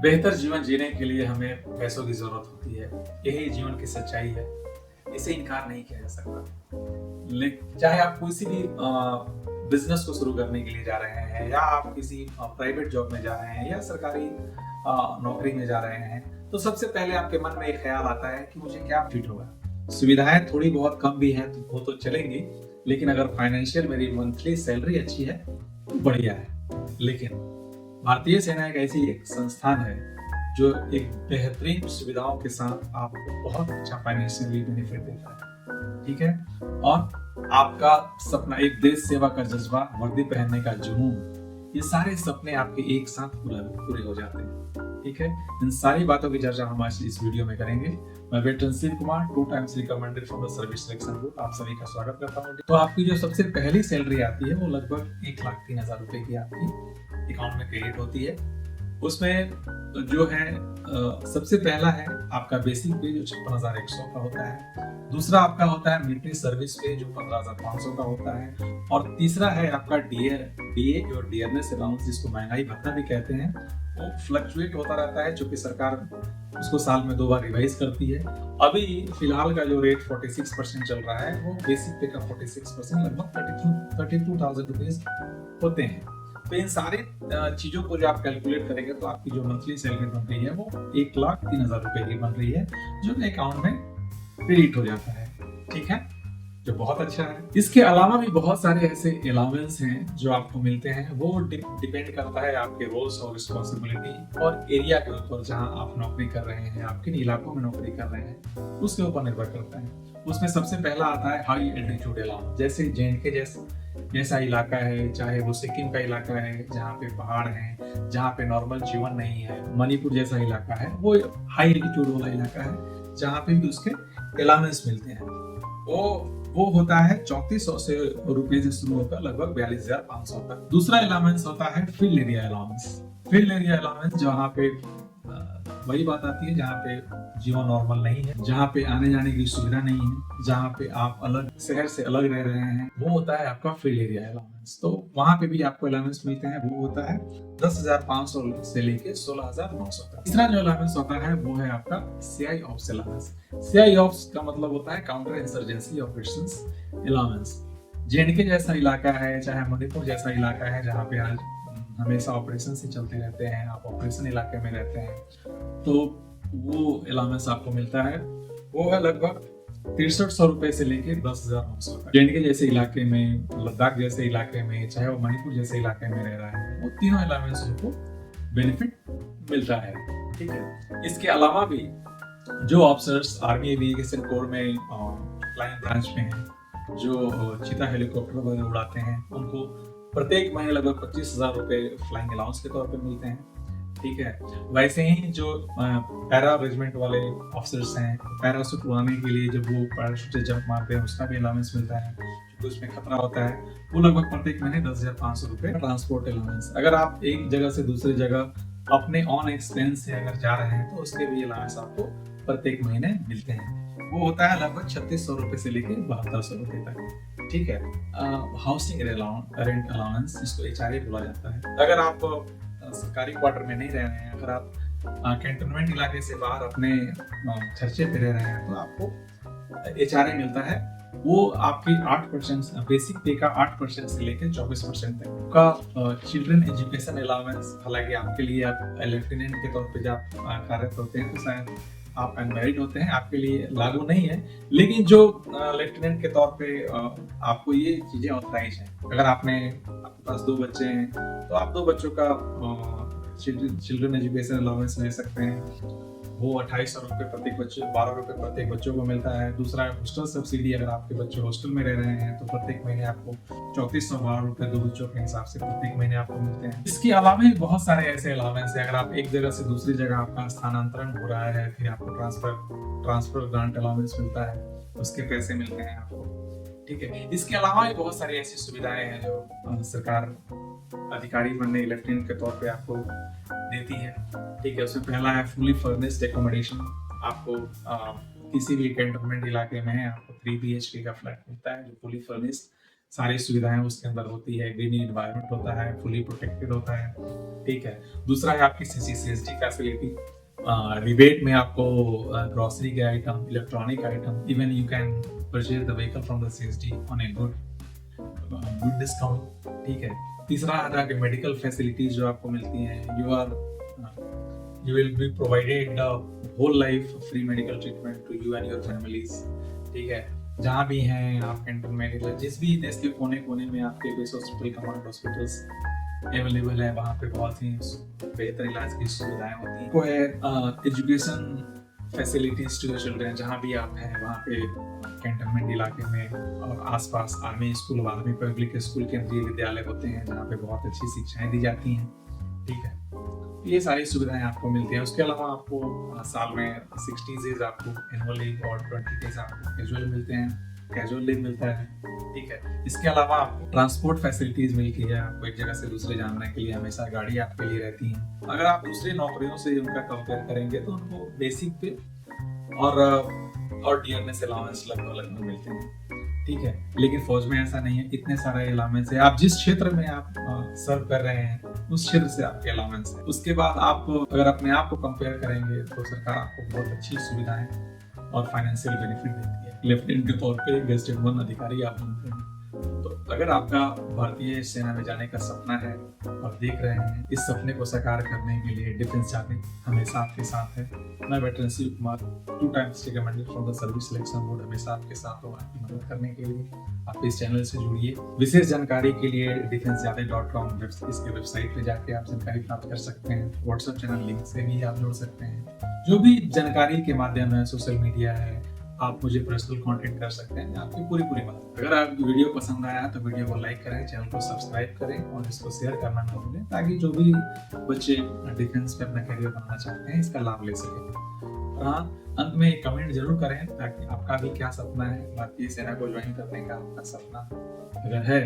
बेहतर जीवन जीने के लिए हमें पैसों की जरूरत होती है। यही जीवन की सच्चाई है, इसे इनकार नहीं किया जा सकता। लेकिन चाहे आप किसी भी बिजनेस को शुरू करने के लिए जा रहे हैं, या आप किसी प्राइवेट जॉब में जा रहे हैं, या सरकारी नौकरी में जा रहे हैं, तो सबसे पहले आपके मन में एक ख्याल आता है कि मुझे क्या फिट होगा। सुविधाएं थोड़ी बहुत कम भी हैं तो वो तो चलेंगी, लेकिन अगर फाइनेंशियल मेरी मंथली सैलरी अच्छी है तो बढ़िया है। लेकिन भारतीय सेना एक संस्थान है जो एक बेहतरीन सुविधाओं के साथ आपको बहुत अच्छा फाइनेंशियली बेनिफिट देता है, ठीक है। और आपका सपना, एक देश सेवा का जज्बा, वर्दी पहनने का जुनून, ये सारे सपने आपके एक साथ पूरे हो जाते हैं, ठीक है। इन सारी बातों की चर्चा हम आज इस वीडियो में करेंगे। मैं veteran Shiv Kumar, 2 times recommended from the service selection board, आप सभी का स्वागत करता हूँ। तो आपकी जो सबसे पहली सैलरी आती है वो लगभग 1,03,000 रुपए की आपकी अकाउंट में क्रेडिट होती है। उसमें जो है सबसे पहला है आपका बेसिक पे जो 56,100 का होता है। दूसरा आपका होता है मिलिट्री सर्विस पे जो 15,500 का होता है। और तीसरा है आपका डीए और डियरनेस अलाउंस, जिसको महंगाई भत्ता भी कहते हैं। वो फ्लक्चुएट होता रहता है, जो कि सरकार उसको साल में 2 बार रिवाइज करती है। अभी फिलहाल का जो रेट 46% चल रहा है, वो बेसिक पे का 46% लगभग 32,000 रुपीज होते हैं। तो इन सारे चीजों को जो आप कैलकुलेट करेंगे तो आपकी जो मंथली सैलरी बन रही है वो 1,03,000 रुपए की बन रही है, जो अकाउंट में क्रेडिट हो जाता है, ठीक है, जो बहुत अच्छा है। इसके अलावा भी बहुत सारे ऐसे अलाउंस हैं जो आपको मिलते हैं। वो डिपेंड करता है आपके रोल्स और रिस्पॉन्सिबिलिटी और एरिया के ऊपर, जहां आप नौकरी कर रहे हैं, आप किन इलाकों में नौकरी कर रहे हैं, उसके ऊपर निर्भर करता है। उसमें सबसे पहला आता है हाई एल्टीट्यूड अलाउंस। जैसे जेएनके जैसा इलाका है, चाहे वो सिक्किम का इलाका है जहाँ पे पहाड़ हैं, जहाँ पे नॉर्मल जीवन नहीं है, मणिपुर जैसा इलाका है, वो हाई एल्टीट्यूड वाला इलाका है जहाँ पे भी उसके अलाउंस मिलते हैं। वो होता है 3400 रुपए से शुरू होकर लगभग 42,500 तक। दूसरा अलाउंस होता है field area allowance. Field area allowance जहाँ पे वही बात आती है जहाँ पे जीवन नॉर्मल नहीं है, जहाँ पे आने जाने की सुविधा नहीं है, जहाँ पे आप अलग शहर से अलग रह रहे हैं, वो होता है आपका फील्ड एरिया अलाउंस। तो वहां पे भी आपको अलाउंस मिलते हैं। वो होता है 10,500 से लेके 16,900 तक। तीसरा जो अलाउंस होता है वो है आपका CI ops allowance. CI ops का मतलब होता है counter insurgency operations allowance. JNK जैसा इलाका है, चाहे मणिपुर जैसा इलाका है, जहाँ पे आज हमेशा ऑपरेशन से चलते रहते हैं, आप ऑपरेशन इलाके में रहते हैं, तो वो अलाउंस आपको मिलता है। वो है लगभग 6300 रुपए से लेके 10,900 तक। जेएनके जैसे इलाके में, लद्दाख जैसे इलाके में, चाहे वो मणिपुर जैसे इलाके में रह रहा है, वो तीनों अलाउंस को बेनिफिट मिलता है, ठीक है। इसके अलावा भी जो ऑफिसर्स आर्मी एविएशन कोर में फ्लाइंग ब्रांच में हैं, जो चीता हेलीकॉप्टर वगैरह उड़ाते हैं, उनको प्रत्येक महीने लगभग 25,000 रुपए फ्लाइंग अलाउंस के तौर पे मिलते हैं, ठीक है। वैसे ही जो पैरा रेजिमेंट वाले ऑफिसर्स हैं, पैराशूट उड़ाने के लिए जब वो पैराशूट से जंप मारते हैं, उसका भी अलाउंस मिलता है, क्योंकि उसमें खतरा होता है। वो लगभग प्रत्येक महीने 10,500 रुपए ट्रांसपोर्ट अलाउंस। अगर आप एक जगह से दूसरी जगह अपने ऑन एक्सपेंस से अगर जा रहे हैं तो उसके भी अलाउंस आपको प्रत्येक महीने मिलते हैं। वो होता है लगभग 3600 रुपए से लेकर 7200 रुपए तक, ठीक है। हाउसिंग रेंट अलाउंस, जिसको एचआरए बोला जाता है। अगर आप सरकारी क्वार्टर में नहीं रह रहे हैं, अगर आप कैंटोनमेंट इलाके से बाहर अपने खर्चे पे रह रहे हैं, तो आपको एचआरए मिलता है। वो आपकी 8% बेसिक पे का 8% से लेकर 24% तक का चिल्ड्रन एजुकेशन अलाउंस। हालांकि आपके लिए, आप लेफ्टिनेंट के तौर पे जब कार्यरत होते हैं तो शायद आप अनमैरिड होते हैं, आपके लिए लागू नहीं है, लेकिन जो लेफ्टिनेंट के तौर पे आपको ये चीजें ऑथराइज हैं। अगर आपके पास 2 बच्चे हैं तो आप 2 बच्चों का चिल्ड्रन एजुकेशन अलाउंस ले सकते हैं। वो 2800 रुपए प्रत्येक बच्चे, 12 रुपए प्रत्येक बच्चों को मिलता है। दूसरा हॉस्टल सब्सिडी, अगर आपके बच्चे हॉस्टल में रह रहे हैं तो प्रत्येक महीने आपको 3412 रुपए 2 बच्चों के हिसाब से प्रत्येक महीने आपको मिलते हैं। इसके अलावा भी बहुत सारे ऐसे अलाउंस है। अगर आप एक जगह से दूसरी जगह आपका स्थानांतरण हो रहा है, फिर आपको ट्रांसफर ग्रांट अलाउंस मिलता है, उसके पैसे मिलते हैं आपको, ठीक है। इसके अलावा भी बहुत सारी ऐसी सुविधाएं हैं जो सरकार अधिकारी बनने, लेफ्टिनेंट के तौर पे आपको देती है, ठीक है। उसमें पहला है फुली फर्निश्ड एकोमोडेशन। आपको किसी भी कैंटोनमेंट इलाके में आपको 3 BHK का फ्लैट मिलता है जो फुली फर्निश्ड सारी सुविधाएं उसके अंदर होती है, ग्रीन एनवायरनमेंट होता है, फुली प्रोटेक्टेड होता है, ठीक है। दूसरा है आपकी CCCSD फैसिलिटी, रिबेट में आपको ग्रोसरी के item, electronic item, even you can purchase the vehicle from the CSD on a good discount, ठीक है। तीसरा आता है मेडिकल फैसिलिटीज जो आपको मिलती हैं, you will be provided whole life free medical treatment to you and your families, ठीक है। जहाँ भी हैं आप कैंटोनमेंट, जिस भी देश के कोने कोने में आपके base hospital, command hospitals available है, वहाँ पे बहुत ही बेहतर इलाज की सुविधाएं होती हैं। कोई एजुकेशन फैसिलिटीज टू चिल्ड्रन, जहाँ भी आप हैं वहाँ पे कैंटोनमेंट इलाके में और आसपास army school, army public school, केंद्रीय विद्यालय होते हैं जहाँ पे बहुत अच्छी शिक्षाएं दी जाती हैं, ठीक है। ये सारी सुविधाएं आपको मिलती हैं। उसके अलावा आपको साल में 60 डेज आपको एनुअल लीव और 20 डेज आपको कैजुअल मिलते हैं, कैजुअल लीव मिलता है, ठीक है। इसके अलावा आपको ट्रांसपोर्ट फैसिलिटीज मिलती है, आपको एक जगह से दूसरे जाने के लिए हमेशा गाड़ी आपके लिए रहती है। अगर आप दूसरी नौकरियों से उनका कंपेयर करेंगे तो उनको बेसिक पे और डियरनेस अलाउंस लगभग मिलते हैं, ठीक है। लेकिन फौज में ऐसा नहीं है, इतने सारे अलाउंस है, आप जिस क्षेत्र में आप सर्व कर रहे हैं उस क्षेत्र से आपके अलाउंस है। उसके बाद आप अगर अपने आप को कंपेयर करेंगे तो सरकार आपको बहुत अच्छी सुविधाएं और फाइनेंशियल बेनिफिट देती है। लेफ्टिनेंट के तौर पे गेस्टेड 1 अधिकारी आप बनते हैं। तो अगर आपका भारतीय सेना में जाने का सपना है और देख रहे हैं, इस सपने को साकार करने के लिए डिफेंस जाने हमेशा आपके साथ है। मैं veteran Shiv Kumar, 2 times recommended from the service selection board, हमेशा आपके साथ होगा आपकी मदद करने के लिए। आप इस चैनल से जुड़िए। विशेष जानकारी के लिए defensezyade.com इसके वेबसाइट पे जाके आप जानकारी प्राप्त कर सकते हैं। व्हाट्सएप चैनल लिंक से भी आप जुड़ सकते हैं। जो भी जानकारी के माध्यम है, सोशल मीडिया है, आप मुझे पर्सनल कांटेक्ट कर सकते हैं, आपकी पूरी मदद। अगर आपको वीडियो पसंद आया तो वीडियो को लाइक करें, चैनल को सब्सक्राइब करें और इसको शेयर करना ना भूलें, ताकि जो भी बच्चे डिफेंस में अपना करियर बनाना चाहते हैं इसका लाभ ले सकें। हाँ, अंत में कमेंट जरूर करें ताकि आपका भी क्या सपना है, भारतीय सेना को ज्वाइन करने का आपका सपना अगर है